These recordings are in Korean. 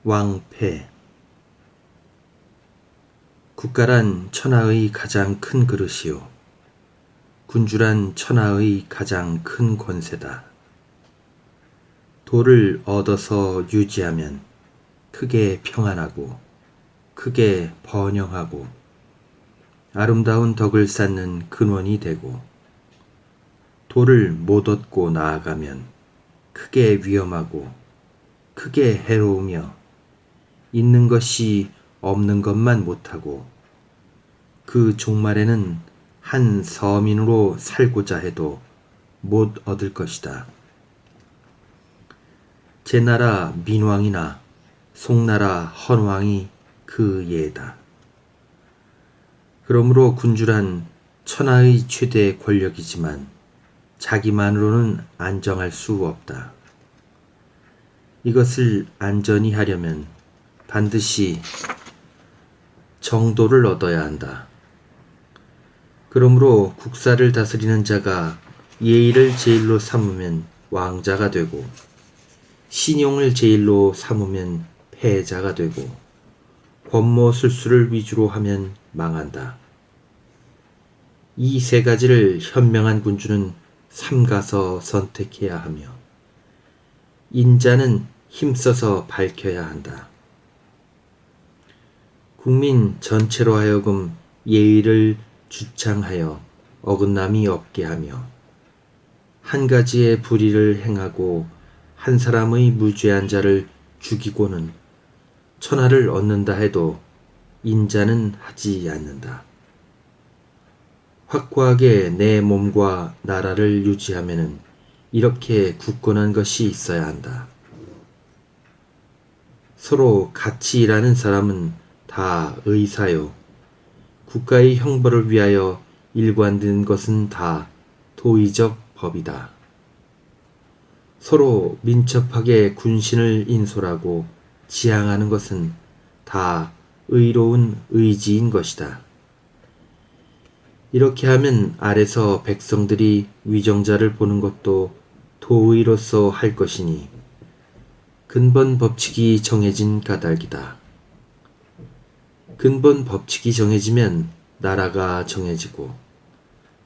왕패. 국가란 천하의 가장 큰 그릇이요 군주란 천하의 가장 큰 권세다. 도를 얻어서 유지하면 크게 평안하고 크게 번영하고 아름다운 덕을 쌓는 근원이 되고, 도를 못 얻고 나아가면 크게 위험하고 크게 해로우며 있는 것이 없는 것만 못하고 그 종말에는 한 서민으로 살고자 해도 못 얻을 것이다. 제나라 민왕이나 송나라 헌왕이 그 예다. 그러므로 군주란 천하의 최대 권력이지만 자기만으로는 안정할 수 없다. 이것을 안전히 하려면 반드시 정도를 얻어야 한다. 그러므로 국사를 다스리는 자가 예의를 제일로 삼으면 왕자가 되고, 신용을 제일로 삼으면 패자가 되고, 권모술수를 위주로 하면 망한다. 이 세 가지를 현명한 군주는 삼가서 선택해야 하며, 인자는 힘써서 밝혀야 한다. 국민 전체로 하여금 예의를 주창하여 어긋남이 없게 하며, 한 가지의 불의를 행하고 한 사람의 무죄한 자를 죽이고는 천하를 얻는다 해도 인자는 하지 않는다. 확고하게 내 몸과 나라를 유지하면은 이렇게 굳건한 것이 있어야 한다. 서로 같이 일하는 사람은 다 의사요. 국가의 형벌을 위하여 일관된 것은 다 도의적 법이다. 서로 민첩하게 군신을 인솔하고 지향하는 것은 다 의로운 의지인 것이다. 이렇게 하면 아래서 백성들이 위정자를 보는 것도 도의로서 할 것이니 근본 법칙이 정해진 까닭이다. 근본 법칙이 정해지면 나라가 정해지고,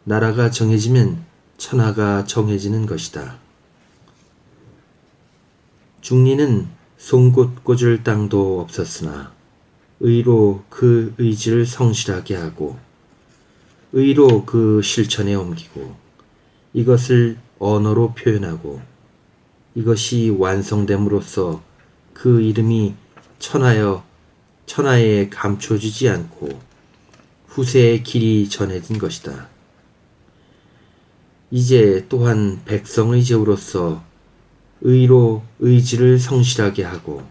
나라가 정해지면 천하가 정해지는 것이다. 중리는 송곳 꽂을 땅도 없었으나 의로 그 의지를 성실하게 하고 의로 그 실천에 옮기고 이것을 언어로 표현하고 이것이 완성됨으로써 그 이름이 천하에 감춰지지 않고 후세의 길이 전해진 것이다. 이제 또한 백성의 제후로서 의로 의지를 성실하게 하고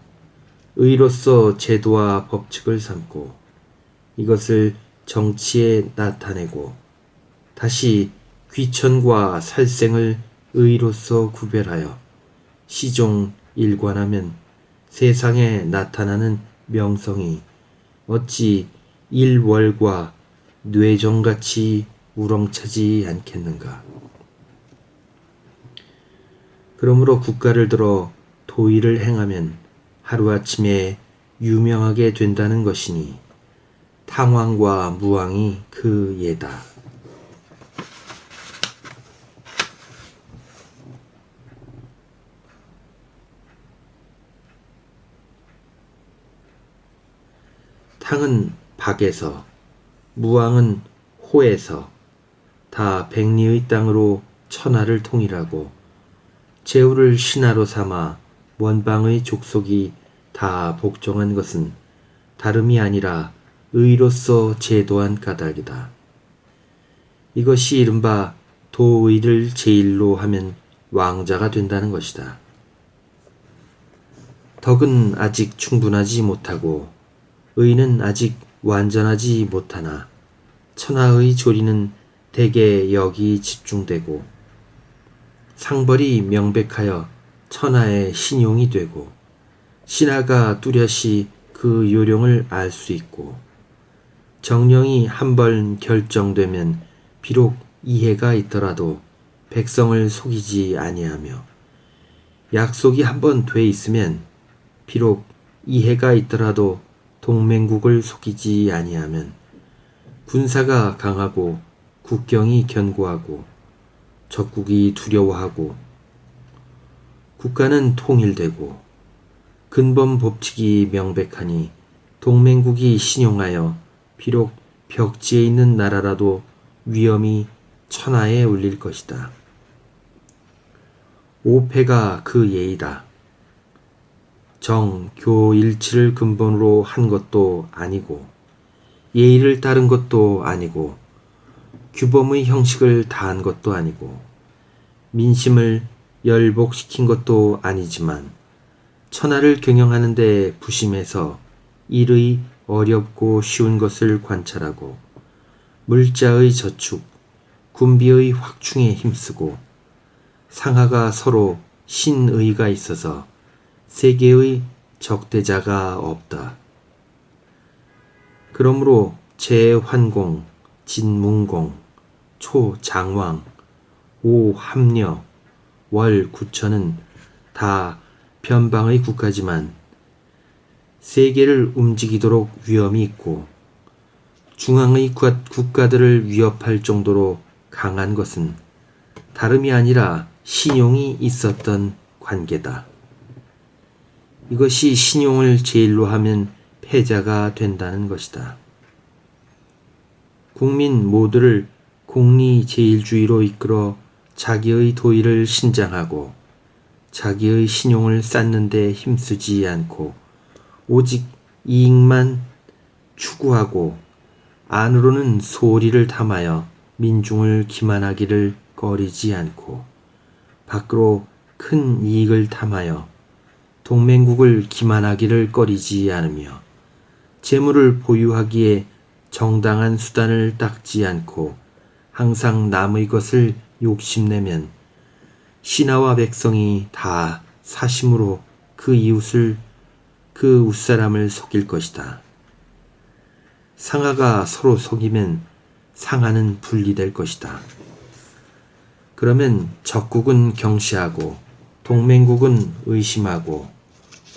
의로서 제도와 법칙을 삼고 이것을 정치에 나타내고 다시 귀천과 살생을 의로서 구별하여 시종 일관하면 세상에 나타나는 명성이 어찌 일월과 뇌정같이 우렁차지 않겠는가. 그러므로 국가를 들어 도의를 행하면 하루아침에 유명하게 된다는 것이니 탕왕과 무왕이 그 예다. 탕은 박에서, 무왕은 호에서 다 백리의 땅으로 천하를 통일하고 제후를 신하로 삼아 원방의 족속이 다 복종한 것은 다름이 아니라 의로서 제도한 까닭이다. 이것이 이른바 도의를 제일로 하면 왕자가 된다는 것이다. 덕은 아직 충분하지 못하고 의는 아직 완전하지 못하나 천하의 조리는 대개 여기 집중되고 상벌이 명백하여 천하의 신용이 되고 신하가 뚜렷이 그 요령을 알 수 있고 정령이 한 번 결정되면 비록 이해가 있더라도 백성을 속이지 아니하며 약속이 한 번 돼 있으면 비록 이해가 있더라도 동맹국을 속이지 아니하면 군사가 강하고 국경이 견고하고 적국이 두려워하고 국가는 통일되고 근본 법칙이 명백하니 동맹국이 신용하여 비록 벽지에 있는 나라라도 위험이 천하에 올릴 것이다. 오패가 그 예이다. 정교일치를 근본으로 한 것도 아니고 예의를 따른 것도 아니고 규범의 형식을 다한 것도 아니고 민심을 열복시킨 것도 아니지만 천하를 경영하는 데 부심해서 일의 어렵고 쉬운 것을 관찰하고 물자의 저축, 군비의 확충에 힘쓰고 상하가 서로 신의가 있어서 세계의 적대자가 없다. 그러므로 제환공, 진문공, 초장왕, 오합려, 월구천은 다 변방의 국가지만 세계를 움직이도록 위험이 있고 중앙의 국가들을 위협할 정도로 강한 것은 다름이 아니라 신용이 있었던 관계다. 이것이 신용을 제일로 하면 패자가 된다는 것이다. 국민 모두를 공리제일주의로 이끌어 자기의 도의를 신장하고 자기의 신용을 쌓는 데 힘쓰지 않고 오직 이익만 추구하고 안으로는 소리를 탐하여 민중을 기만하기를 꺼리지 않고 밖으로 큰 이익을 탐하여 동맹국을 기만하기를 꺼리지 않으며 재물을 보유하기에 정당한 수단을 닦지 않고 항상 남의 것을 욕심내면 신하와 백성이 다 사심으로 그 이웃을 그 웃사람을 속일 것이다. 상하가 서로 속이면 상하는 분리될 것이다. 그러면 적국은 경시하고 동맹국은 의심하고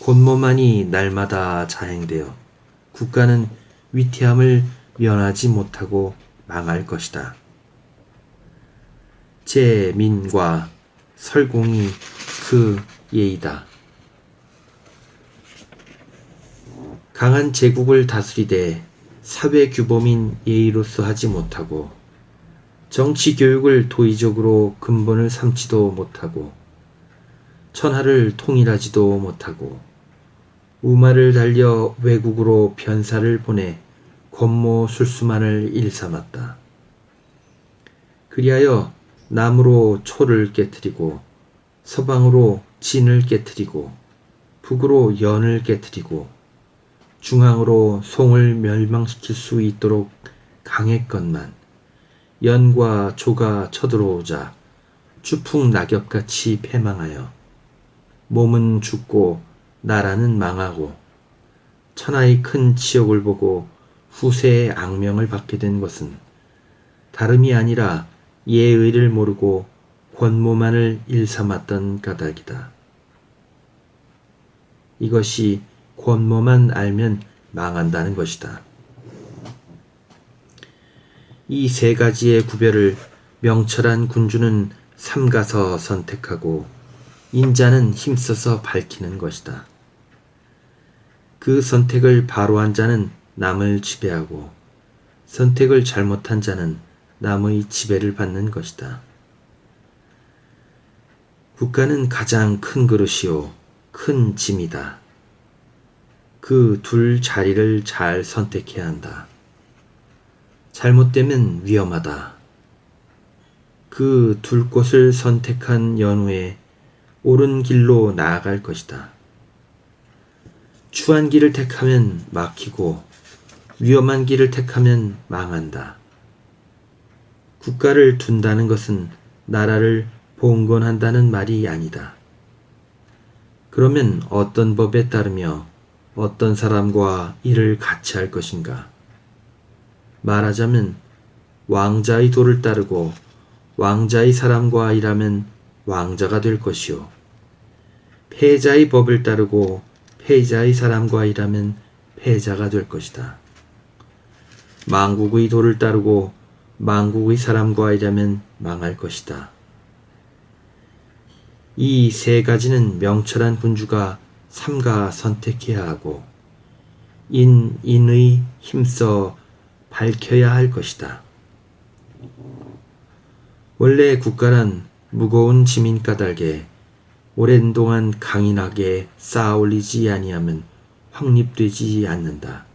권모만이 날마다 자행되어 국가는 위태함을 면하지 못하고 망할 것이다. 제민과 설공이 그 예이다. 강한 제국을 다스리되 사회 규범인 예의로서 하지 못하고 정치 교육을 도의적으로 근본을 삼지도 못하고 천하를 통일하지도 못하고 우마를 달려 외국으로 변사를 보내 권모 술수만을 일삼았다. 그리하여 남으로 초를 깨뜨리고 서방으로 진을 깨뜨리고 북으로 연을 깨뜨리고 중앙으로 송을 멸망시킬 수 있도록 강했건만 연과 조가 쳐들어오자 추풍낙엽같이 패망하여 몸은 죽고 나라는 망하고 천하의 큰 치욕을 보고 후세의 악명을 받게 된 것은 다름이 아니라 예의를 모르고 권모만을 일삼았던 까닭이다. 이것이 권모만 알면 망한다는 것이다. 이 세 가지의 구별을 명철한 군주는 삼가서 선택하고 인자는 힘써서 밝히는 것이다. 그 선택을 바로 한 자는 남을 지배하고 선택을 잘못한 자는 남의 지배를 받는 것이다. 국가는 가장 큰 그릇이요 큰 짐이다. 그 둘 자리를 잘 선택해야 한다. 잘못되면 위험하다. 그 둘 곳을 선택한 연후에 옳은 길로 나아갈 것이다. 추한 길을 택하면 막히고 위험한 길을 택하면 망한다. 국가를 둔다는 것은 나라를 봉건한다는 말이 아니다. 그러면 어떤 법에 따르며 어떤 사람과 일을 같이 할 것인가? 말하자면 왕자의 도를 따르고 왕자의 사람과 일하면 왕자가 될 것이요. 패자의 법을 따르고 패자의 사람과 일하면 패자가 될 것이다. 망국의 도를 따르고 망국의 사람과 일하면 망할 것이다. 이 세 가지는 명철한 군주가 삼가 선택해야 하고 인의 힘써 밝혀야 할 것이다. 원래 국가란 무거운 짐인 까닭에 오랜 동안 강인하게 쌓아올리지 아니하면 확립되지 않는다.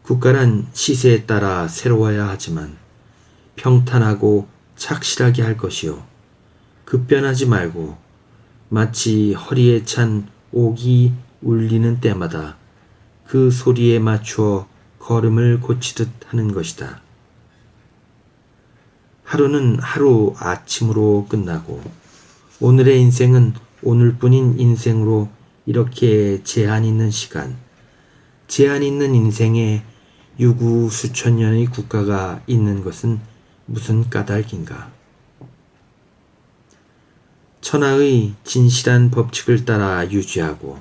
국가란 시세에 따라 새로워야 하지만 평탄하고 착실하게 할 것이요 급변하지 말고 마치 허리에 찬 옥이 울리는 때마다 그 소리에 맞추어 걸음을 고치듯 하는 것이다. 하루는 하루 아침으로 끝나고 오늘의 인생은 오늘뿐인 인생으로 이렇게 제한 있는 시간, 제한 있는 인생에 유구 수천 년의 국가가 있는 것은 무슨 까닭인가? 천하의 진실한 법칙을 따라 유지하고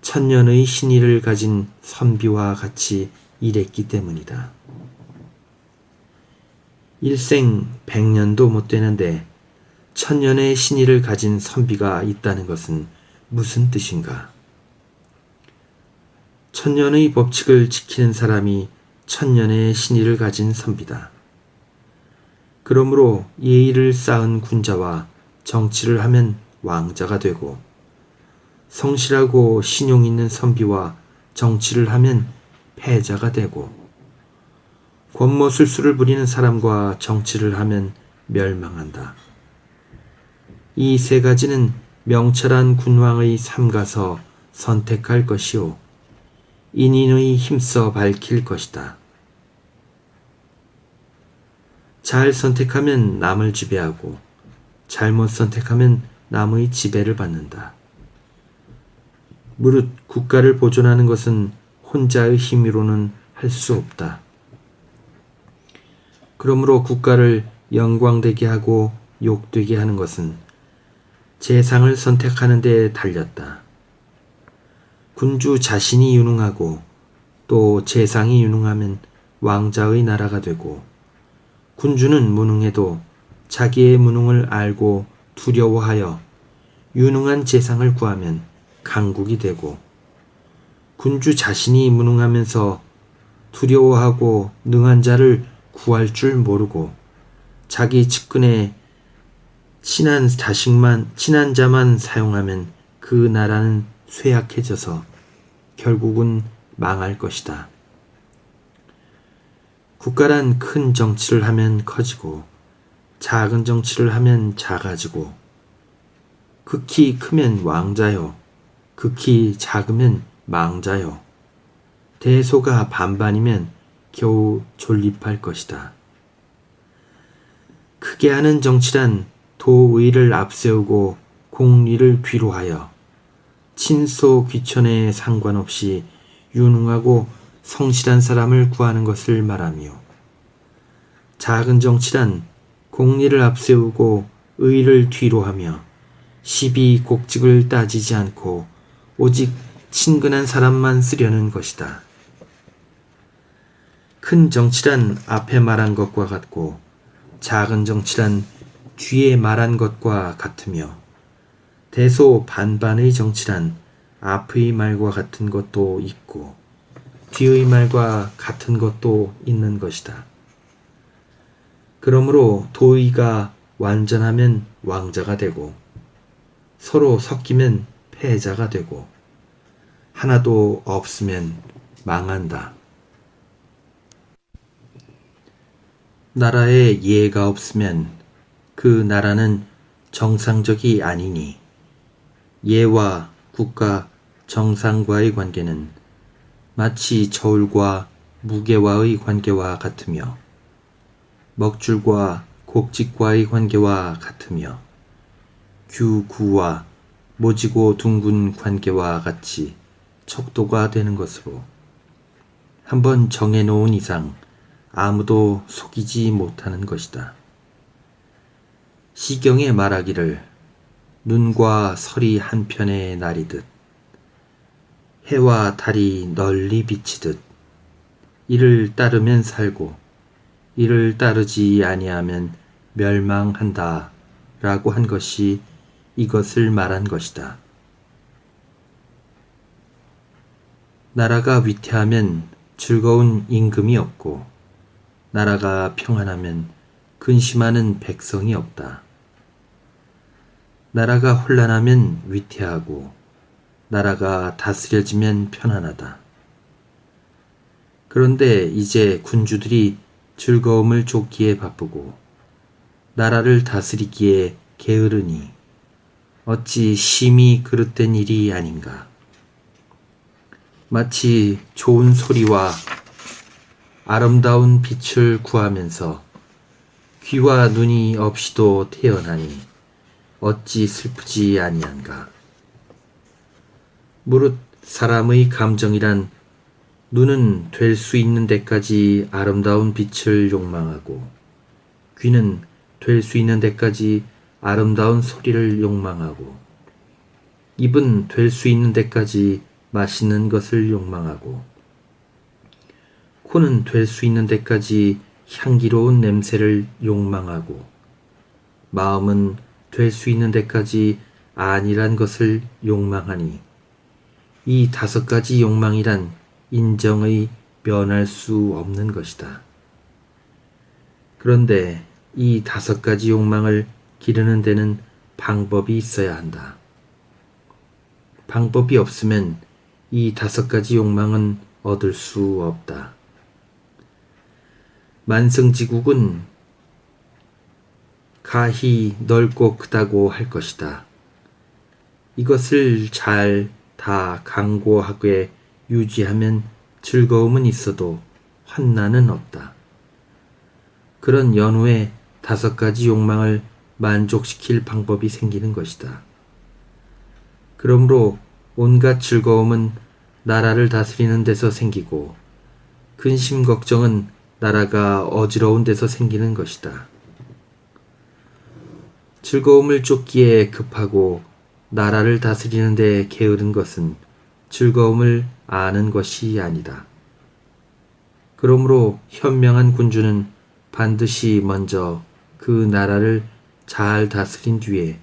천년의 신의를 가진 선비와 같이 일했기 때문이다. 일생 100년도 못 되는데 천년의 신의를 가진 선비가 있다는 것은 무슨 뜻인가? 천년의 법칙을 지키는 사람이 천년의 신의를 가진 선비다. 그러므로 예의를 쌓은 군자와 정치를 하면 왕자가 되고 성실하고 신용 있는 선비와 정치를 하면 패자가 되고 권모술수를 부리는 사람과 정치를 하면 멸망한다. 이 세 가지는 명철한 군왕의 삼가서 선택할 것이요 인인의 힘써 밝힐 것이다. 잘 선택하면 남을 지배하고 잘못 선택하면 남의 지배를 받는다. 무릇 국가를 보존하는 것은 혼자의 힘으로는 할 수 없다. 그러므로 국가를 영광되게 하고 욕되게 하는 것은 재상을 선택하는 데 달렸다. 군주 자신이 유능하고 또 재상이 유능하면 왕자의 나라가 되고 군주는 무능해도 자기의 무능을 알고 두려워하여 유능한 재상을 구하면 강국이 되고 군주 자신이 무능하면서 두려워하고 능한 자를 구할 줄 모르고 자기 측근에 친한 자만 사용하면 그 나라는 쇠약해져서 결국은 망할 것이다. 국가란 큰 정치를 하면 커지고 작은 정치를 하면 작아지고 극히 크면 왕자요 극히 작으면 망자요 대소가 반반이면 겨우 존립할 것이다. 크게 하는 정치란 도의를 앞세우고 공리를 뒤로하여 친소 귀천에 상관없이 유능하고 성실한 사람을 구하는 것을 말하며 작은 정치란 공리를 앞세우고 의를 뒤로하며 시비 곡직을 따지지 않고 오직 친근한 사람만 쓰려는 것이다. 큰 정치란 앞에 말한 것과 같고 작은 정치란 뒤에 말한 것과 같으며 대소 반반의 정치란 앞의 말과 같은 것도 있고 뒤의 말과 같은 것도 있는 것이다. 그러므로 도의가 완전하면 왕자가 되고 서로 섞이면 패자가 되고 하나도 없으면 망한다. 나라에 예가 없으면 그 나라는 정상적이 아니니 예와 국가 정상과의 관계는 마치 저울과 무게와의 관계와 같으며 먹줄과 곡직과의 관계와 같으며 규구와 모지고 둥근 관계와 같이 척도가 되는 것으로 한번 정해놓은 이상 아무도 속이지 못하는 것이다. 시경에 말하기를 눈과 설이 한편에 나리듯 해와 달이 널리 비치듯 이를 따르면 살고 이를 따르지 아니하면 멸망한다 라고 한 것이 이것을 말한 것이다. 나라가 위태하면 즐거운 임금이 없고 나라가 평안하면 근심하는 백성이 없다. 나라가 혼란하면 위태하고 나라가 다스려지면 편안하다. 그런데 이제 군주들이 즐거움을 쫓기에 바쁘고 나라를 다스리기에 게으르니 어찌 심히 그릇된 일이 아닌가. 마치 좋은 소리와 아름다운 빛을 구하면서 귀와 눈이 없이도 태어나니 어찌 슬프지 아니한가. 무릇 사람의 감정이란 눈은 될 수 있는 데까지 아름다운 빛을 욕망하고 귀는 될 수 있는 데까지 아름다운 소리를 욕망하고 입은 될 수 있는 데까지 맛있는 것을 욕망하고 코는 될 수 있는 데까지 향기로운 냄새를 욕망하고 마음은 될 수 있는 데까지 안일한 것을 욕망하니 이 5가지 욕망이란 인정의 면할 수 없는 것이다. 그런데 이 5가지 욕망을 기르는 데는 방법이 있어야 한다. 방법이 없으면 이 5가지 욕망은 얻을 수 없다. 만승지국은 가히 넓고 크다고 할 것이다. 이것을 잘 다 강고하게 유지하면 즐거움은 있어도 환난은 없다. 그런 연후에 5가지 욕망을 만족시킬 방법이 생기는 것이다. 그러므로 온갖 즐거움은 나라를 다스리는 데서 생기고 근심 걱정은 나라가 어지러운 데서 생기는 것이다. 즐거움을 쫓기에 급하고 나라를 다스리는 데 게으른 것은 즐거움을 아는 것이 아니다. 그러므로 현명한 군주는 반드시 먼저 그 나라를 잘 다스린 뒤에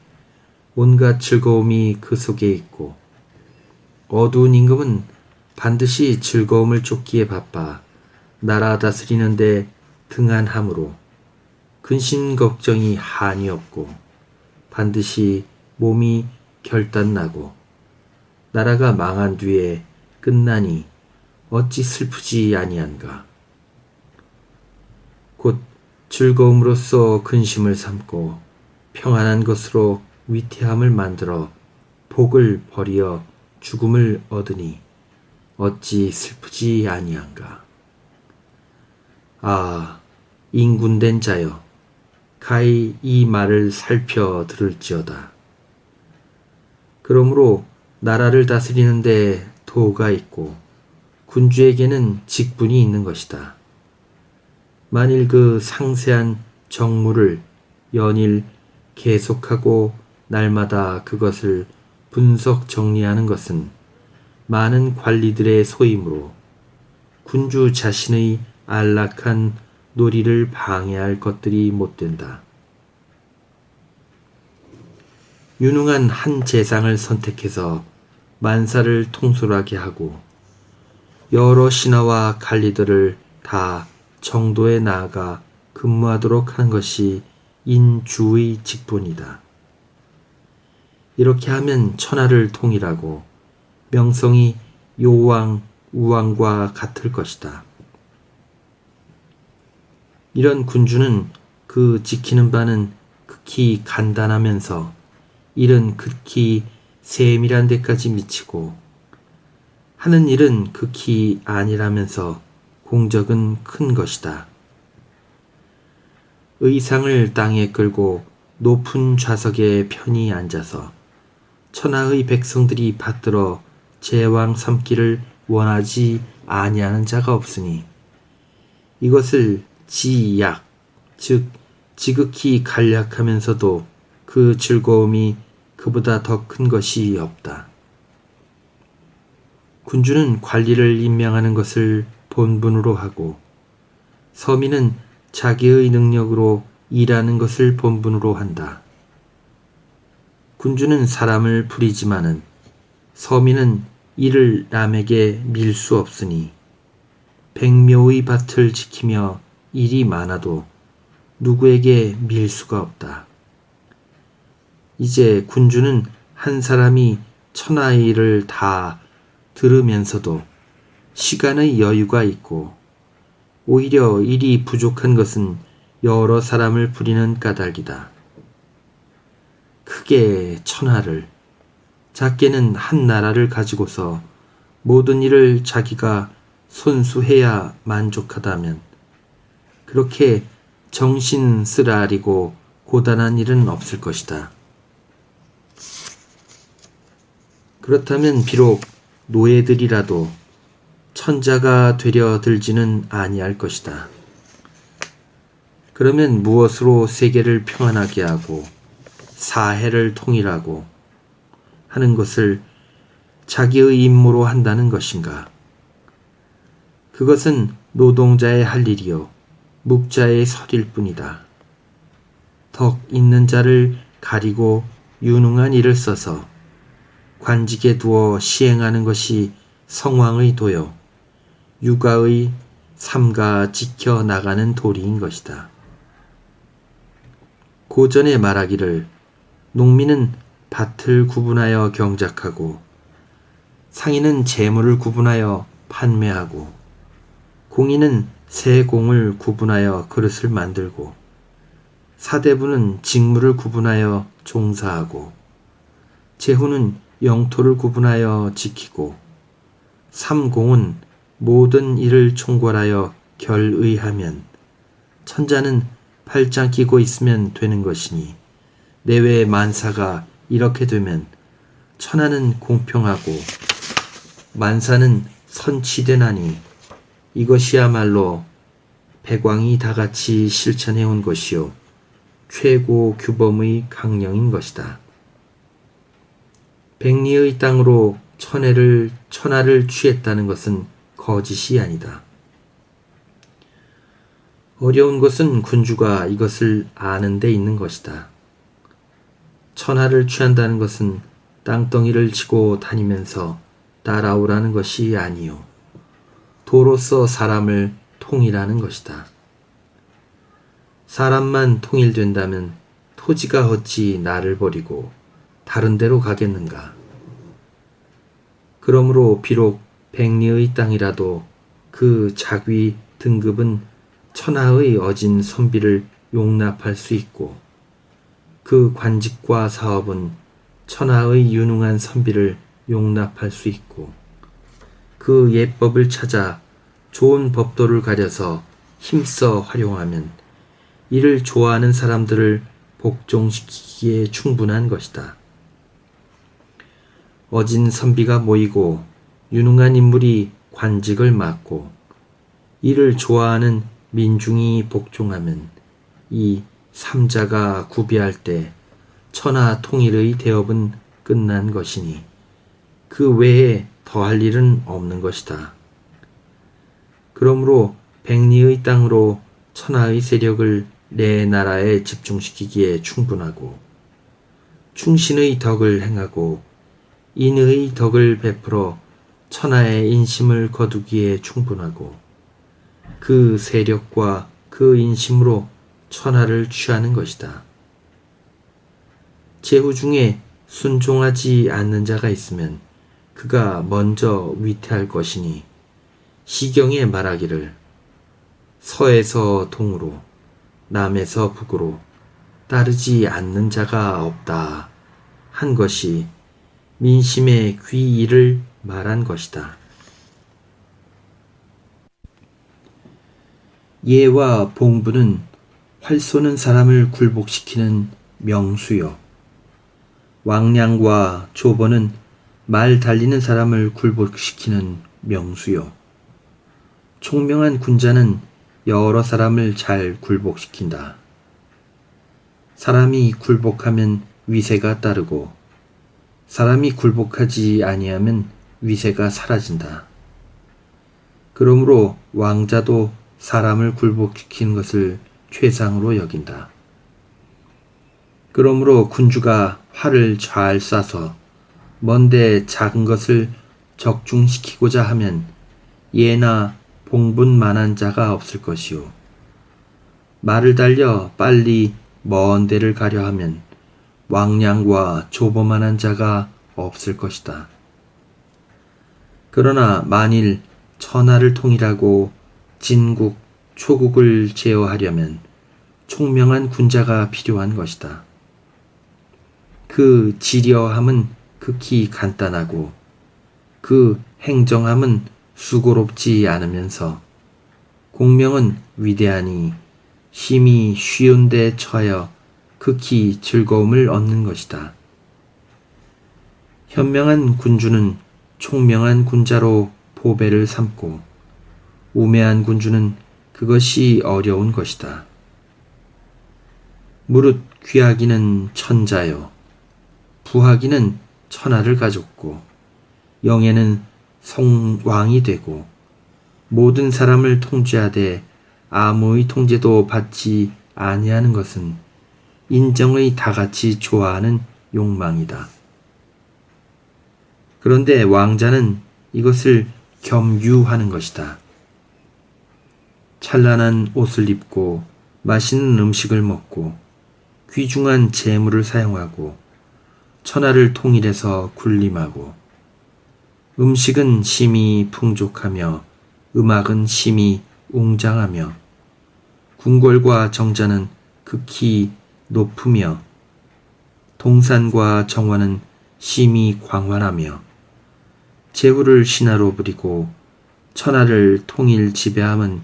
온갖 즐거움이 그 속에 있고 어두운 임금은 반드시 즐거움을 쫓기에 바빠 나라 다스리는데 등한함으로 근심 걱정이 한이 없고 반드시 몸이 결단나고 나라가 망한 뒤에 끝나니 어찌 슬프지 아니한가. 곧 즐거움으로써 근심을 삼고 평안한 것으로 위태함을 만들어 복을 버리어 죽음을 얻으니 어찌 슬프지 아니한가. 아, 인군된 자여, 가히 이 말을 살펴 들을지어다. 그러므로 나라를 다스리는데 도가 있고 군주에게는 직분이 있는 것이다. 만일 그 상세한 정무를 연일 계속하고 날마다 그것을 분석 정리하는 것은 많은 관리들의 소임으로 군주 자신의 안락한 놀이를 방해할 것들이 못 된다. 유능한 한 재상을 선택해서 만사를 통솔하게 하고 여러 신하와 관리들을 다 정도에 나아가 근무하도록 하는 것이 인주의 직분이다. 이렇게 하면 천하를 통일하고 명성이 요왕, 우왕과 같을 것이다. 이런 군주는 그 지키는 바는 극히 간단하면서 일은 극히 세밀한 데까지 미치고 하는 일은 극히 안일하면서 공적은 큰 것이다. 의상을 땅에 끌고 높은 좌석에 편히 앉아서 천하의 백성들이 받들어 제왕 삼기를 원하지 아니하는 자가 없으니 이것을 지약, 즉 지극히 간략하면서도 그 즐거움이 그보다 더 큰 것이 없다. 군주는 관리를 임명하는 것을 본분으로 하고 서민은 자기의 능력으로 일하는 것을 본분으로 한다. 군주는 사람을 부리지만은 서민은 이를 남에게 밀 수 없으니 백묘의 밭을 지키며 일이 많아도 누구에게 밀 수가 없다. 이제 군주는 한 사람이 천하의 일을 다 들으면서도 시간의 여유가 있고 오히려 일이 부족한 것은 여러 사람을 부리는 까닭이다. 크게 천하를, 작게는 한 나라를 가지고서 모든 일을 자기가 손수해야 만족하다면 그렇게 정신 쓰라리고 고단한 일은 없을 것이다. 그렇다면 비록 노예들이라도 천자가 되려 들지는 아니할 것이다. 그러면 무엇으로 세계를 평안하게 하고 사해를 통일하고 하는 것을 자기의 임무로 한다는 것인가? 그것은 노동자의 할 일이요 묵자의 설일 뿐이다. 덕 있는 자를 가리고 유능한 일을 써서 관직에 두어 시행하는 것이 성왕의 도요 육아의 삼가 지켜 나가는 도리인 것이다. 고전에 말하기를 농민은 밭을 구분하여 경작하고 상인은 재물을 구분하여 판매하고 공인은 새 공을 구분하여 그릇을 만들고 사대부는 직무를 구분하여 종사하고 제후는 영토를 구분하여 지키고 삼공은 모든 일을 총괄하여 결의하면 천자는 팔짱 끼고 있으면 되는 것이니 내외 만사가 이렇게 되면 천하는 공평하고 만사는 선치되나니 이것이야말로 백왕이 다같이 실천해온 것이요 최고 규범의 강령인 것이다. 백리의 땅으로 천하를 취했다는 것은 거짓이 아니다. 어려운 것은 군주가 이것을 아는 데 있는 것이다. 천하를 취한다는 것은 땅덩이를 치고 다니면서 따라오라는 것이 아니요 도로서 사람을 통일하는 것이다. 사람만 통일된다면 토지가 어찌 나를 버리고 다른 데로 가겠는가? 그러므로 비록 백리의 땅이라도 그 자귀 등급은 천하의 어진 선비를 용납할 수 있고 그 관직과 사업은 천하의 유능한 선비를 용납할 수 있고 그 예법을 찾아 좋은 법도를 가려서 힘써 활용하면 이를 좋아하는 사람들을 복종시키기에 충분한 것이다. 어진 선비가 모이고 유능한 인물이 관직을 맡고 이를 좋아하는 민중이 복종하면 이 삼자가 구비할 때 천하 통일의 대업은 끝난 것이니 그 외에 더할 일은 없는 것이다. 그러므로 백리의 땅으로 천하의 세력을 내 나라에 집중시키기에 충분하고 충신의 덕을 행하고 인의 덕을 베풀어 천하의 인심을 거두기에 충분하고 그 세력과 그 인심으로 천하를 취하는 것이다. 제후 중에 순종하지 않는 자가 있으면 그가 먼저 위태할 것이니 시경에 말하기를 서에서 동으로 남에서 북으로 따르지 않는 자가 없다 한 것이 민심의 귀의를 말한 것이다. 예와 봉부는 활 쏘는 사람을 굴복시키는 명수요 왕량과 조번은 말 달리는 사람을 굴복시키는 명수요 총명한 군자는 여러 사람을 잘 굴복시킨다. 사람이 굴복하면 위세가 따르고 사람이 굴복하지 아니하면 위세가 사라진다. 그러므로 왕자도 사람을 굴복시키는 것을 최상으로 여긴다. 그러므로 군주가 활을 잘 쏴서 먼데 작은 것을 적중시키고자 하면 예나 봉분만한 자가 없을 것이요. 말을 달려 빨리 먼 데를 가려 하면 왕량과 조보만한 자가 없을 것이다. 그러나 만일 천하를 통일하고 진국, 초국을 제어하려면 총명한 군자가 필요한 것이다. 그 지려함은 극히 간단하고 그 행정함은 수고롭지 않으면서 공명은 위대하니 힘이 쉬운 데 처하여 극히 즐거움을 얻는 것이다. 현명한 군주는 총명한 군자로 보배를 삼고 우매한 군주는 그것이 어려운 것이다. 무릇 귀하기는 천자요 부하기는 천하를 가졌고 영예는 성왕이 되고 모든 사람을 통제하되 아무의 통제도 받지 아니하는 것은 인정의 다같이 좋아하는 욕망이다. 그런데 왕자는 이것을 겸유하는 것이다. 찬란한 옷을 입고 맛있는 음식을 먹고 귀중한 재물을 사용하고 천하를 통일해서 군림하고 음식은 심히 풍족하며 음악은 심히 웅장하며 궁궐과 정자는 극히 높으며 동산과 정원은 심히 광활하며 제후를 신하로 부리고 천하를 통일 지배함은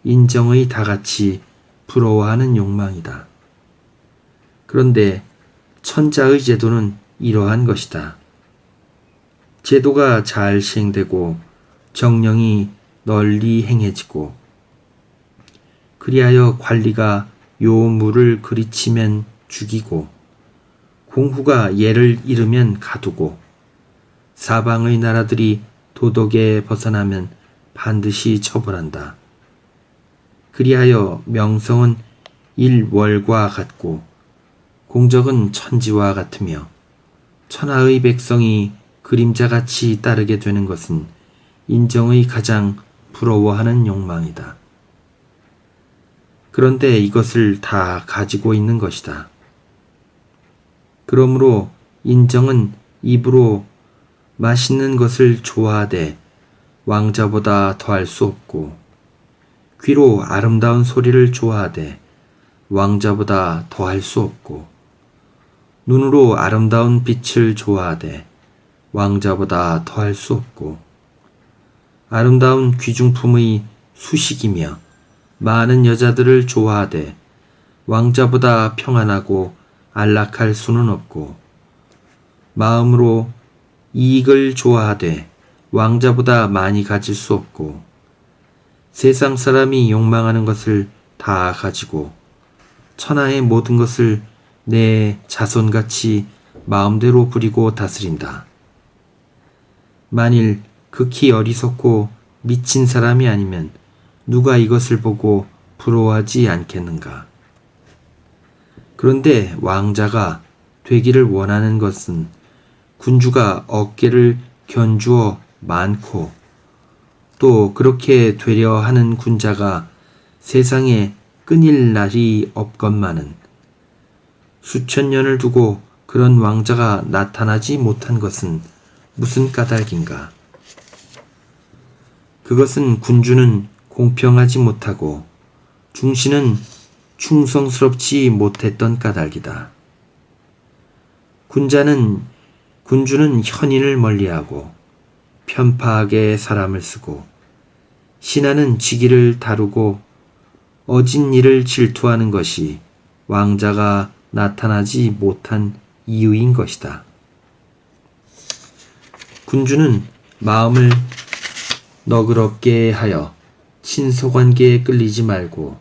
인정의 다같이 부러워하는 욕망이다. 그런데 천자의 제도는 이러한 것이다. 제도가 잘 시행되고 정령이 널리 행해지고 그리하여 관리가 요물을 그리치면 죽이고 공후가 예를 잃으면 가두고 사방의 나라들이 도덕에 벗어나면 반드시 처벌한다. 그리하여 명성은 일월과 같고 공적은 천지와 같으며 천하의 백성이 그림자같이 따르게 되는 것은 인정의 가장 부러워하는 욕망이다. 그런데 이것을 다 가지고 있는 것이다. 그러므로 인정은 입으로 맛있는 것을 좋아하되 왕자보다 더할 수 없고 귀로 아름다운 소리를 좋아하되 왕자보다 더할 수 없고 눈으로 아름다운 빛을 좋아하되 왕자보다 더할 수 없고 아름다운 귀중품의 수식이며 많은 여자들을 좋아하되 왕자보다 평안하고 안락할 수는 없고 마음으로 이익을 좋아하되 왕자보다 많이 가질 수 없고 세상 사람이 욕망하는 것을 다 가지고 천하의 모든 것을 내 자손같이 마음대로 부리고 다스린다. 만일 극히 어리석고 미친 사람이 아니면 누가 이것을 보고 부러워하지 않겠는가? 그런데 왕자가 되기를 원하는 것은 군주가 어깨를 견주어 많고 또 그렇게 되려 하는 군자가 세상에 끊일 날이 없건만은 수천 년을 두고 그런 왕자가 나타나지 못한 것은 무슨 까닭인가? 그것은 군주는 공평하지 못하고 중신은 충성스럽지 못했던 까닭이다. 군주는 현인을 멀리하고 편파하게 사람을 쓰고 신하는 직위를 다루고 어진 일을 질투하는 것이 왕자가 나타나지 못한 이유인 것이다. 군주는 마음을 너그럽게 하여 친소관계에 끌리지 말고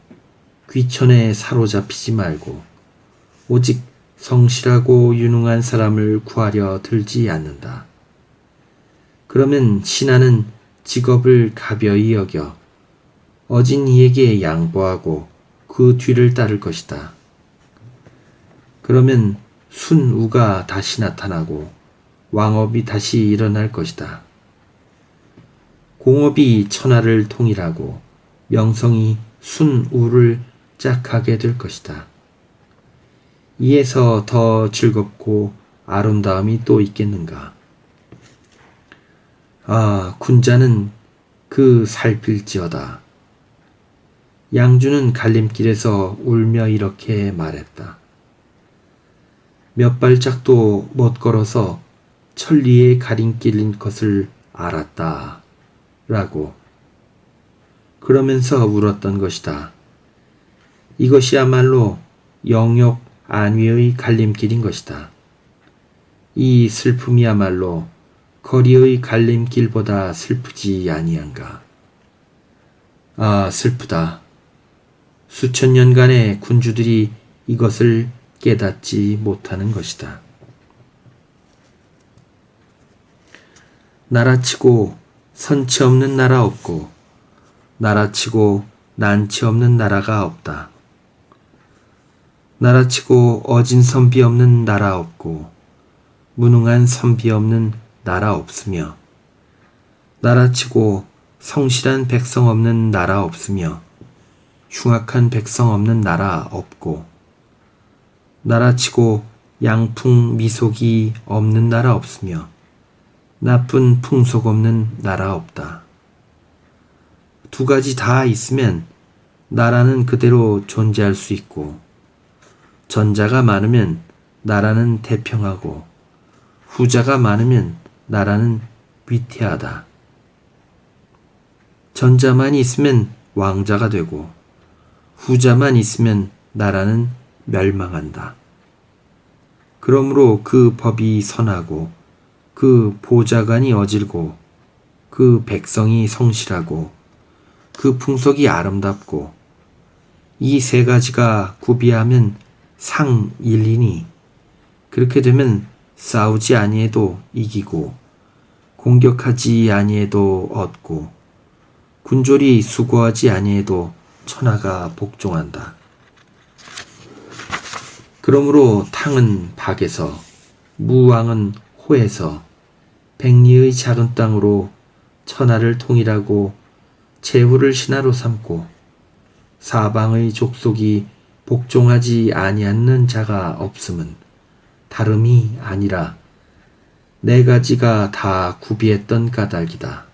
귀천에 사로잡히지 말고 오직 성실하고 유능한 사람을 구하려 들지 않는다. 그러면 신하는 직업을 가벼이 여겨 어진 이에게 양보하고 그 뒤를 따를 것이다. 그러면 순우가 다시 나타나고 왕업이 다시 일어날 것이다. 공업이 천하를 통일하고 명성이 순우를 짝하게 될 것이다. 이에서 더 즐겁고 아름다움이 또 있겠는가? 아, 군자는 그 살필지어다. 양주는 갈림길에서 울며 이렇게 말했다. 몇 발짝도 못 걸어서 천리의 가림길인 것을 알았다. 라고. 그러면서 울었던 것이다. 이것이야말로 영욕 안위의 갈림길인 것이다. 이 슬픔이야말로 거리의 갈림길보다 슬프지 아니한가. 아, 슬프다. 수천 년간의 군주들이 이것을 깨닫지 못하는 것이다. 나라치고 선치 없는 나라 없고 나라치고 난치 없는 나라가 없다. 나라치고 어진 선비 없는 나라 없고 무능한 선비 없는 나라 없으며 나라치고 성실한 백성 없는 나라 없으며 흉악한 백성 없는 나라 없고 나라치고 양풍 미속이 없는 나라 없으며 나쁜 풍속 없는 나라 없다. 두 가지 다 있으면 나라는 그대로 존재할 수 있고 전자가 많으면 나라는 태평하고 후자가 많으면 나라는 위태하다. 전자만 있으면 왕자가 되고 후자만 있으면 나라는 멸망한다. 그러므로 그 법이 선하고 그 보좌관이 어질고 그 백성이 성실하고 그 풍속이 아름답고 이 세 가지가 구비하면 상일이니 그렇게 되면 싸우지 아니해도 이기고 공격하지 아니해도 얻고 군졸이 수고하지 아니해도 천하가 복종한다. 그러므로 탕은 박에서 무왕은 호에서 백리의 작은 땅으로 천하를 통일하고 제후를 신하로 삼고 사방의 족속이 복종하지 아니하는 자가 없음은 다름이 아니라 네 가지가 다 구비했던 까닭이다.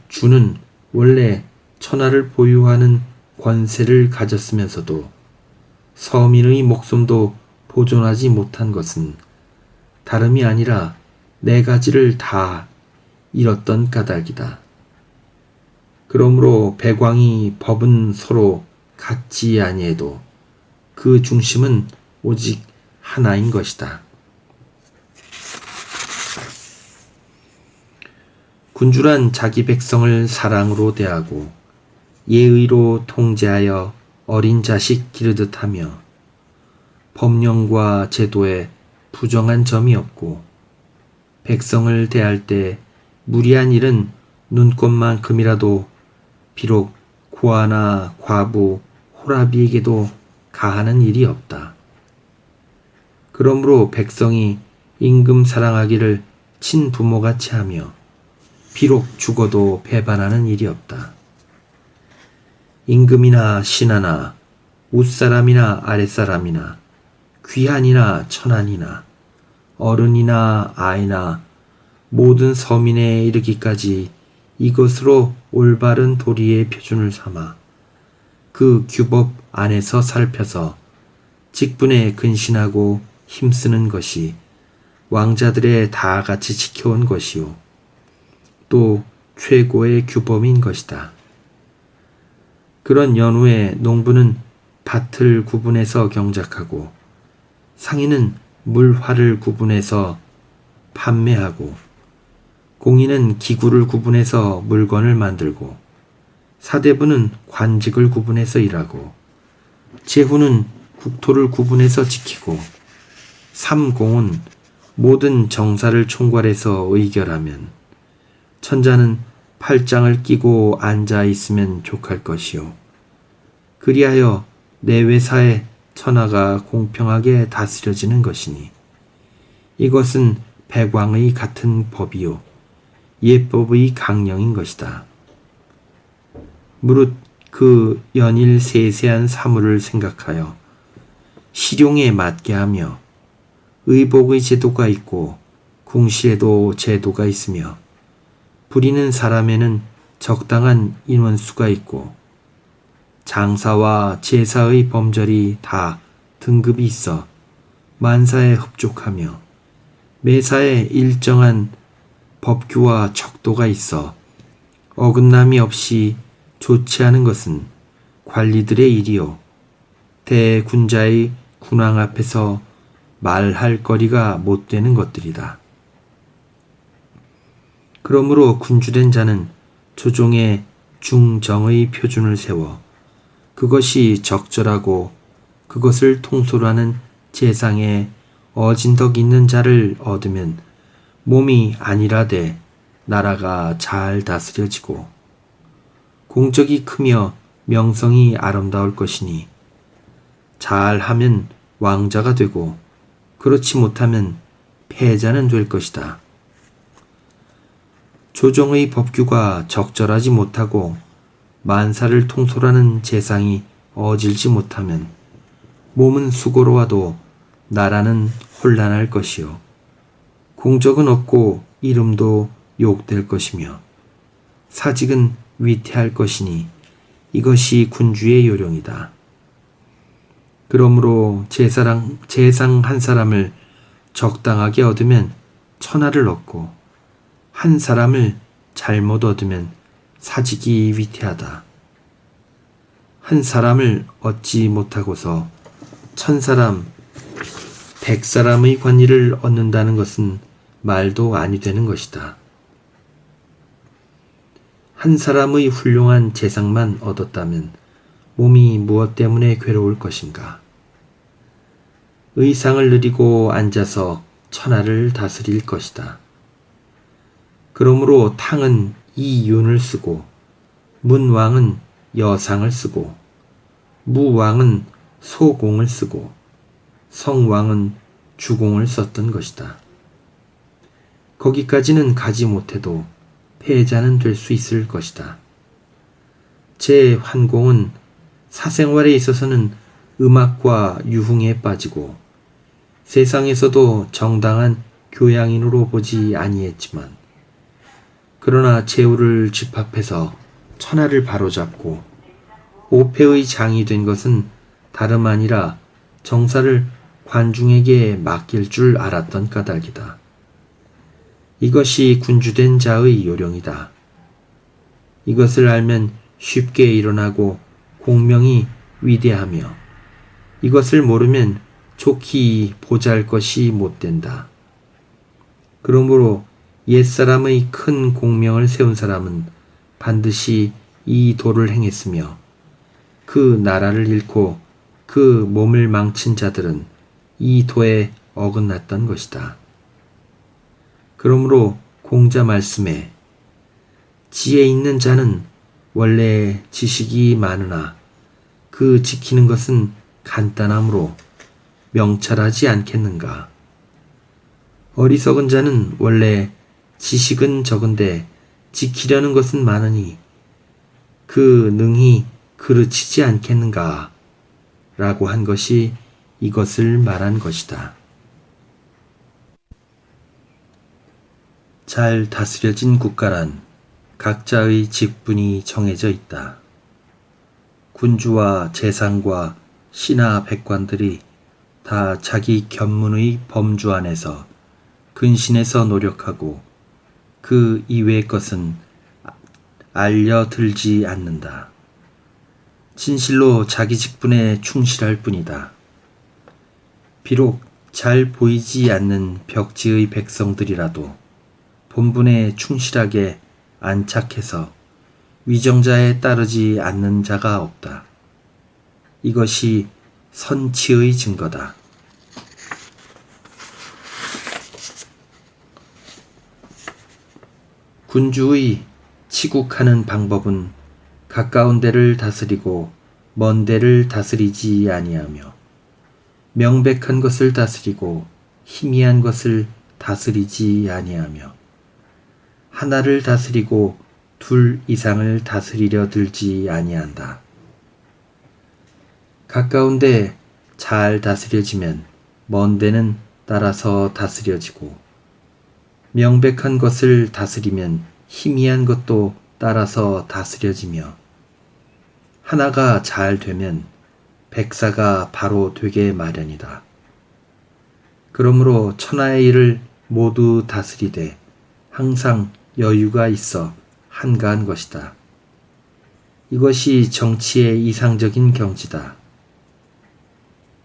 주는 원래 천하를 보유하는 권세를 가졌으면서도 서민의 목숨도 보존하지 못한 것은 다름이 아니라 네 가지를 다 잃었던 까닭이다. 그러므로 백왕이 법은 서로 같지 아니해도 그 중심은 오직 하나인 것이다. 군주란 자기 백성을 사랑으로 대하고 예의로 통제하여 어린 자식 기르듯 하며 법령과 제도에 부정한 점이 없고 백성을 대할 때 무리한 일은 눈꽃만큼이라도 비록 고아나 과부, 호라비에게도 가하는 일이 없다. 그러므로 백성이 임금 사랑하기를 친부모같이 하며 비록 죽어도 배반하는 일이 없다. 임금이나 신하나 윗사람이나 아랫사람이나 귀한이나 천한이나 어른이나 아이나 모든 서민에 이르기까지 이것으로 올바른 도리의 표준을 삼아 그 규법 안에서 살펴서 직분에 근신하고 힘쓰는 것이 왕자들의 다 같이 지켜온 것이요 또 최고의 규범인 것이다. 그런 연후에 농부는 밭을 구분해서 경작하고 상인은 물화를 구분해서 판매하고 공인은 기구를 구분해서 물건을 만들고 사대부는 관직을 구분해서 일하고 제후는 국토를 구분해서 지키고 삼공은 모든 정사를 총괄해서 의결하면 천자는 팔짱을 끼고 앉아 있으면 족할 것이요. 그리하여 내외사에 천하가 공평하게 다스려지는 것이니 이것은 백왕의 같은 법이요 예법의 강령인 것이다. 무릇 그 연일 세세한 사물을 생각하여 실용에 맞게 하며 의복의 제도가 있고 궁시에도 제도가 있으며 부리는 사람에는 적당한 인원수가 있고 장사와 제사의 범절이 다 등급이 있어 만사에 흡족하며 매사에 일정한 법규와 척도가 있어 어긋남이 없이 조치하는 것은 관리들의 일이요 대군자의 군왕 앞에서 말할 거리가 못 되는 것들이다. 그러므로 군주된 자는 조종에 중정의 표준을 세워 그것이 적절하고 그것을 통솔 하는 재상에 어진덕 있는 자를 얻으면 몸이 안일하되 나라가 잘 다스려지고 공적이 크며 명성이 아름다울 것이니 잘하면 왕자가 되고 그렇지 못하면 패자는 될 것이다. 조정의 법규가 적절하지 못하고 만사를 통솔하는 재상이 어질지 못하면 몸은 수고로워도 나라는 혼란할 것이요 공적은 없고 이름도 욕될 것이며 사직은 위태할 것이니 이것이 군주의 요령이다. 그러므로 재상 한 사람을 적당하게 얻으면 천하를 얻고 한 사람을 잘못 얻으면 사직이 위태하다. 한 사람을 얻지 못하고서 1000사람, 100사람의 권위를 얻는다는 것은 말도 아니 되는 것이다. 한 사람의 훌륭한 재상만 얻었다면 몸이 무엇 때문에 괴로울 것인가? 의상을 누리고 앉아서 천하를 다스릴 것이다. 그러므로 탕은 이윤을 쓰고 문왕은 여상을 쓰고 무왕은 소공을 쓰고 성왕은 주공을 썼던 것이다. 거기까지는 가지 못해도 패자는 될 수 있을 것이다. 제환공은 사생활에 있어서는 음악과 유흥에 빠지고 세상에서도 정당한 교양인으로 보지 아니했지만 그러나 제후를 집합해서 천하를 바로잡고 오패의 장이 된 것은 다름 아니라 정사를 관중에게 맡길 줄 알았던 까닭이다. 이것이 군주된 자의 요령이다. 이것을 알면 쉽게 일어나고 공명이 위대하며 이것을 모르면 좋게 보잘 것이 못 된다. 그러므로 옛사람의 큰 공명을 세운 사람은 반드시 이 도를 행했으며 그 나라를 잃고 그 몸을 망친 자들은 이 도에 어긋났던 것이다. 그러므로 공자 말씀에 지혜 있는 자는 원래 지식이 많으나 그 지키는 것은 간단함으로 명찰하지 않겠는가. 어리석은 자는 원래 지식은 적은데 지키려는 것은 많으니 그 능히 그르치지 않겠는가 라고 한 것이 이것을 말한 것이다. 잘 다스려진 국가란 각자의 직분이 정해져 있다. 군주와 재상과 신하 백관들이 다 자기 견문의 범주 안에서 근신해서 노력하고 그 이외의 것은 알려들지 않는다. 진실로 자기 직분에 충실할 뿐이다. 비록 잘 보이지 않는 벽지의 백성들이라도 본분에 충실하게 안착해서 위정자에 따르지 않는 자가 없다. 이것이 선치의 증거다. 군주의 치국하는 방법은 가까운 데를 다스리고 먼 데를 다스리지 아니하며 명백한 것을 다스리고 희미한 것을 다스리지 아니하며 하나를 다스리고 둘 이상을 다스리려 들지 아니한다. 가까운 데 잘 다스려지면 먼 데는 따라서 다스려지고 명백한 것을 다스리면 희미한 것도 따라서 다스려지며 하나가 잘 되면 백사가 바로 되게 마련이다. 그러므로 천하의 일을 모두 다스리되 항상 여유가 있어 한가한 것이다. 이것이 정치의 이상적인 경지다.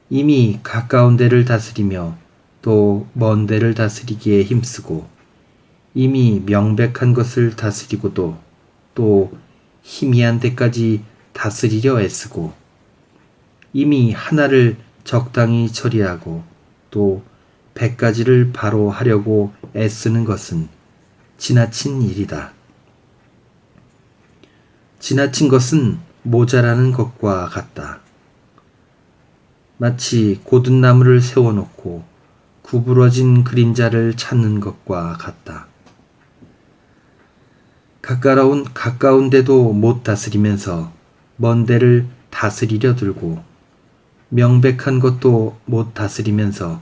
이미 가까운 데를 다스리며 또 먼 데를 다스리기에 힘쓰고 이미 명백한 것을 다스리고도 또 희미한 데까지 다스리려 애쓰고 이미 하나를 적당히 처리하고 또 100가지를 바로 하려고 애쓰는 것은 지나친 일이다. 지나친 것은 모자라는 것과 같다. 마치 고든 나무를 세워놓고 구부러진 그림자를 찾는 것과 같다. 가까운 데도 못 다스리면서 먼 데를 다스리려 들고 명백한 것도 못 다스리면서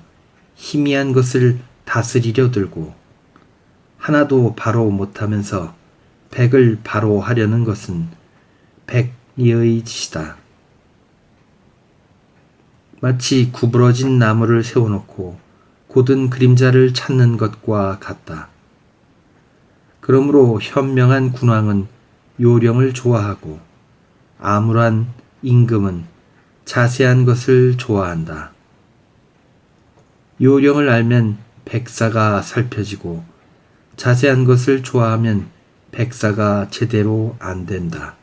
희미한 것을 다스리려 들고 하나도 바로 못하면서 100을 바로 하려는 것은 백리의 짓이다. 마치 구부러진 나무를 세워놓고 고든 그림자를 찾는 것과 같다. 그러므로 현명한 군왕은 요령을 좋아하고 암울한 임금은 자세한 것을 좋아한다. 요령을 알면 백사가 살펴지고 자세한 것을 좋아하면 백사가 제대로 안 된다.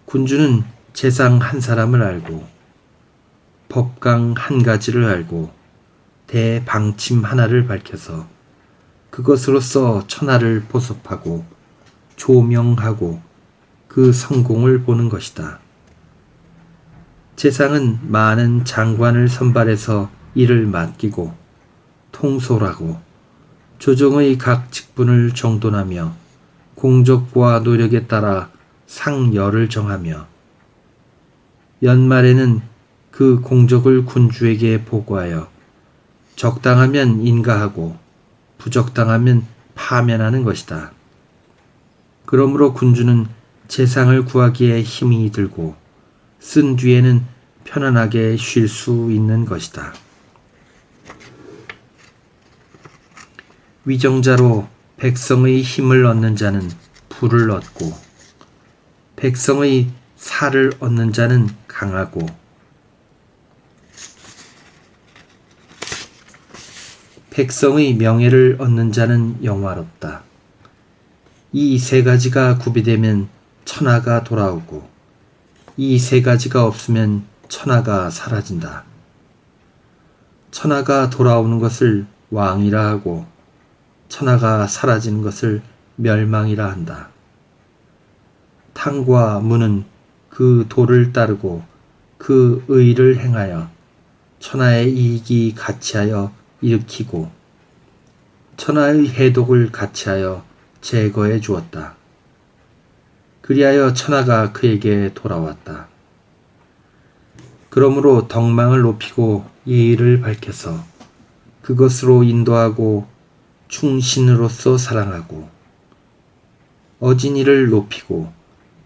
군주는 재상 한 사람을 알고 법강 한 가지를 알고 대방침 하나를 밝혀서 그것으로서 천하를 보섭하고 조명하고 그 성공을 보는 것이다. 재상은 많은 장관을 선발해서 이를 맡기고 통솔하고 조정의 각 직분을 정돈하며 공적과 노력에 따라 상열을 정하며 연말에는 그 공적을 군주에게 보고하여 적당하면 인가하고 부적당하면 파면하는 것이다. 그러므로 군주는 재상을 구하기에 힘이 들고 쓴 뒤에는 편안하게 쉴 수 있는 것이다. 위정자로 백성의 힘을 얻는 자는 부를 얻고 백성의 살을 얻는 자는 강하고 백성의 명예를 얻는 자는 영화롭다. 이 세 가지가 구비되면 천하가 돌아오고 이 세 가지가 없으면 천하가 사라진다. 천하가 돌아오는 것을 왕이라 하고 천하가 사라지는 것을 멸망이라 한다. 탕과 무는 그 도를 따르고 그 의를 행하여 천하의 이익이 같이하여 일으키고 천하의 해독을 같이하여 제거해 주었다. 그리하여 천하가 그에게 돌아왔다. 그러므로 덕망을 높이고 예의를 밝혀서 그것으로 인도하고 충신으로서 사랑하고 어진이를 높이고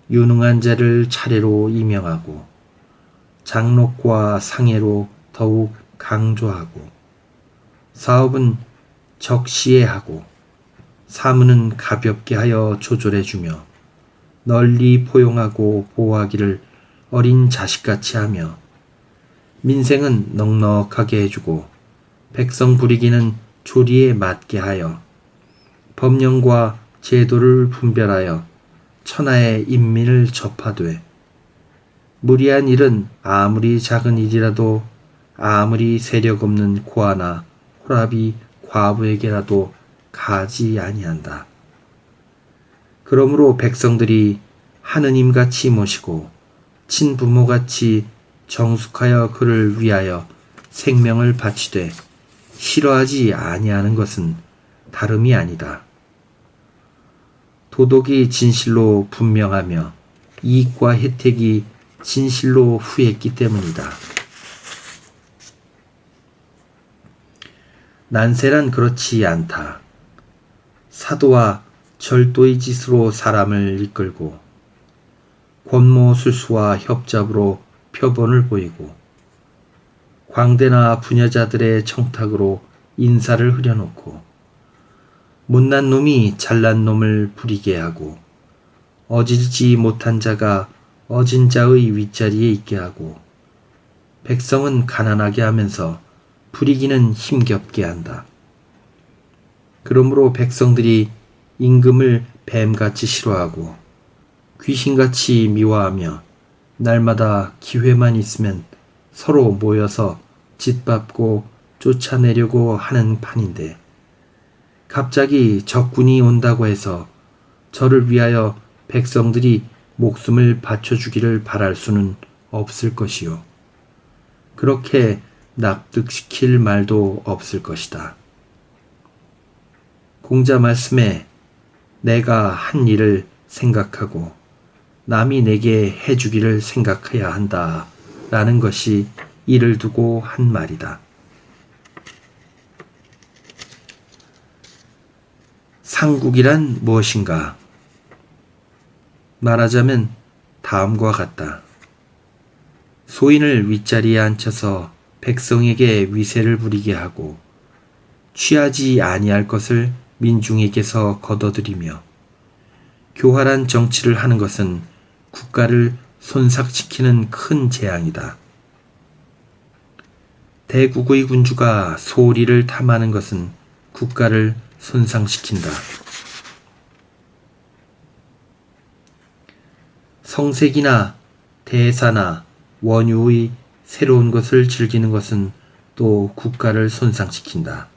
유능한 자를 차례로 임명하고 장록과 상예로 더욱 강조하고 사업은 적시에 하고 사무는 가볍게 하여 조절해주며 널리 포용하고 보호하기를 어린 자식같이 하며 민생은 넉넉하게 해주고 백성 부리기는 조리에 맞게 하여 법령과 제도를 분별하여 천하의 인민을 접하되 무리한 일은 아무리 작은 일이라도 아무리 세력 없는 고아나 호랍이 과부에게라도 가지 아니한다. 그러므로 백성들이 하느님같이 모시고 친부모같이 정숙하여 그를 위하여 생명을 바치되 싫어하지 아니하는 것은 다름이 아니다. 도덕이 진실로 분명하며 이익과 혜택이 진실로 후했기 때문이다. 난세란 그렇지 않다. 사도와 절도의 짓으로 사람을 이끌고 권모술수와 협잡으로 표본을 보이고 광대나 부녀자들의 청탁으로 인사를 흐려놓고 못난 놈이 잘난 놈을 부리게 하고 어질지 못한 자가 어진 자의 윗자리에 있게 하고 백성은 가난하게 하면서 부리기는 힘겹게 한다. 그러므로 백성들이 임금을 뱀같이 싫어하고 귀신같이 미워하며 날마다 기회만 있으면 서로 모여서 짓밟고 쫓아내려고 하는 판인데 갑자기 적군이 온다고 해서 저를 위하여 백성들이 목숨을 바쳐주기를 바랄 수는 없을 것이요. 그렇게 납득시킬 말도 없을 것이다. 공자 말씀에 내가 한 일을 생각하고 남이 내게 해주기를 생각해야 한다 라는 것이 이를 두고 한 말이다. 상국이란 무엇인가? 말하자면 다음과 같다. 소인을 윗자리에 앉혀서 백성에게 위세를 부리게 하고 취하지 아니할 것을 민중에게서 거둬들이며 교활한 정치를 하는 것은 국가를 손삭시키는 큰 재앙이다. 대국의 군주가 소리를 탐하는 것은 국가를 손상시킨다. 성색이나 대사나 원유의 새로운 것을 즐기는 것은 또 국가를 손상시킨다.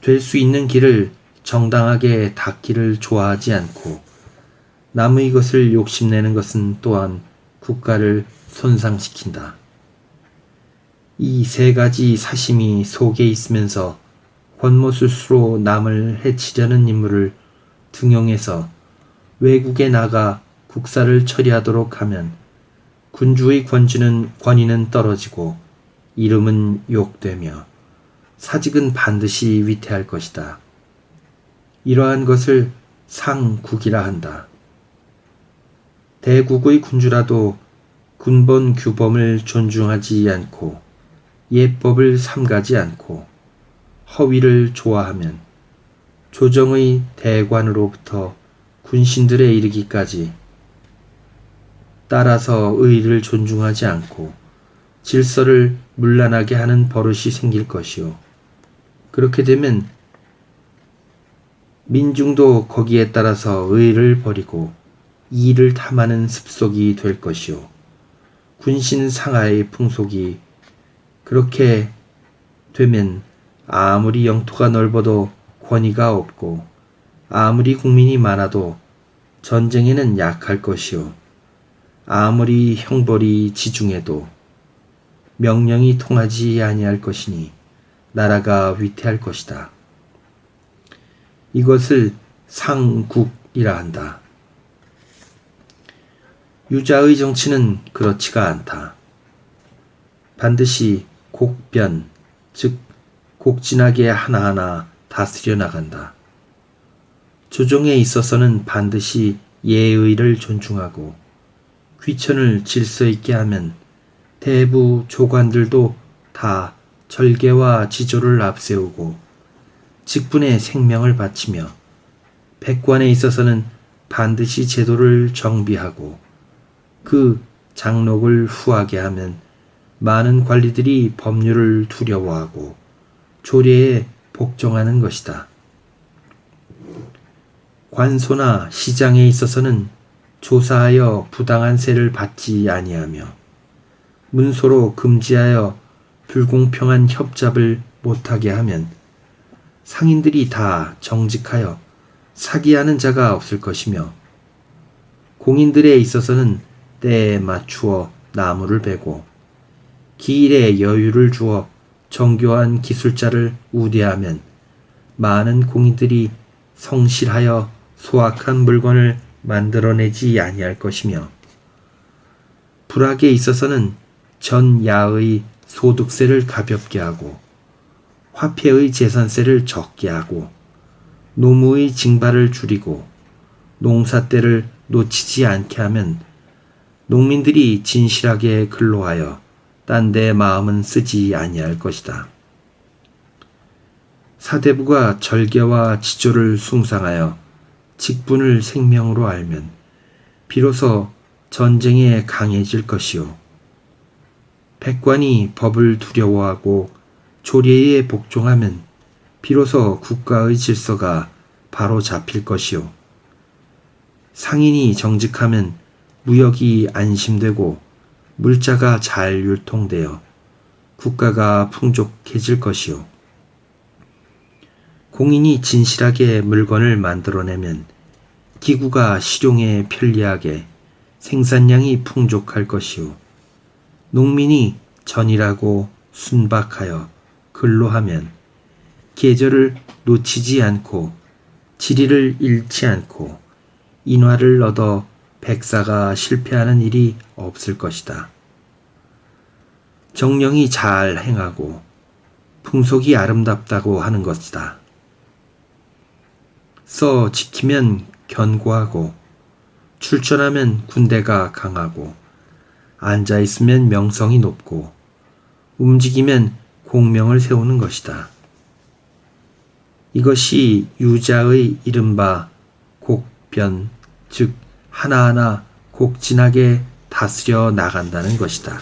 될 수 있는 길을 정당하게 닦기를 좋아하지 않고 남의 것을 욕심내는 것은 또한 국가를 손상시킨다. 이 세 가지 사심이 속에 있으면서 권모술수로 남을 해치려는 인물을 등용해서 외국에 나가 국사를 처리하도록 하면 군주의 권위는 떨어지고 이름은 욕되며 사직은 반드시 위태할 것이다. 이러한 것을 상국이라 한다. 대국의 군주라도 군본 규범을 존중하지 않고 예법을 삼가지 않고 허위를 좋아하면 조정의 대관으로부터 군신들에 이르기까지 따라서 의를 존중하지 않고 질서를 문란하게 하는 버릇이 생길 것이요. 그렇게 되면 민중도 거기에 따라서 의를 버리고 이를 탐하는 습속이 될 것이요. 군신 상하의 풍속이 그렇게 되면 아무리 영토가 넓어도 권위가 없고 아무리 국민이 많아도 전쟁에는 약할 것이요. 아무리 형벌이 지중해도 명령이 통하지 아니할 것이니 나라가 위태할 것이다. 이것을 상국이라 한다. 유자의 정치는 그렇지가 않다. 반드시 곡변, 즉 곡진하게 하나하나 다스려 나간다. 조정에 있어서는 반드시 예의를 존중하고 귀천을 질서 있게 하면 대부 조관들도 다 절개와 지조를 앞세우고 직분에 생명을 바치며 백관에 있어서는 반드시 제도를 정비하고 그 장록을 후하게 하면 많은 관리들이 법률을 두려워하고 조례에 복종하는 것이다. 관소나 시장에 있어서는 조사하여 부당한 세를 받지 아니하며 문소로 금지하여 불공평한 협잡을 못하게 하면 상인들이 다 정직하여 사기하는 자가 없을 것이며 공인들에 있어서는 때에 맞추어 나무를 베고 기일에 여유를 주어 정교한 기술자를 우대하면 많은 공인들이 성실하여 소악한 물건을 만들어내지 아니할 것이며 불악에 있어서는 전야의 소득세를 가볍게 하고 화폐의 재산세를 적게 하고 노무의 징발을 줄이고 농사 때를 놓치지 않게 하면 농민들이 진실하게 근로하여 딴 데 마음은 쓰지 아니할 것이다. 사대부가 절개와 지조를 숭상하여 직분을 생명으로 알면 비로소 전쟁에 강해질 것이요. 백관이 법을 두려워하고 조례에 복종하면 비로소 국가의 질서가 바로 잡힐 것이요. 상인이 정직하면 무역이 안심되고 물자가 잘 율통되어 국가가 풍족해질 것이요. 공인이 진실하게 물건을 만들어내면 기구가 실용에 편리하게 생산량이 풍족할 것이요. 농민이 전일하고 순박하여 근로하면 계절을 놓치지 않고 지리를 잃지 않고 인화를 얻어 백사가 실패하는 일이 없을 것이다. 정령이 잘 행하고 풍속이 아름답다고 하는 것이다. 써 지키면 견고하고 출전하면 군대가 강하고 앉아있으면 명성이 높고 움직이면 공명을 세우는 것이다. 이것이 유자의 이른바 곡변, 즉 하나하나 곡진하게 다스려 나간다는 것이다.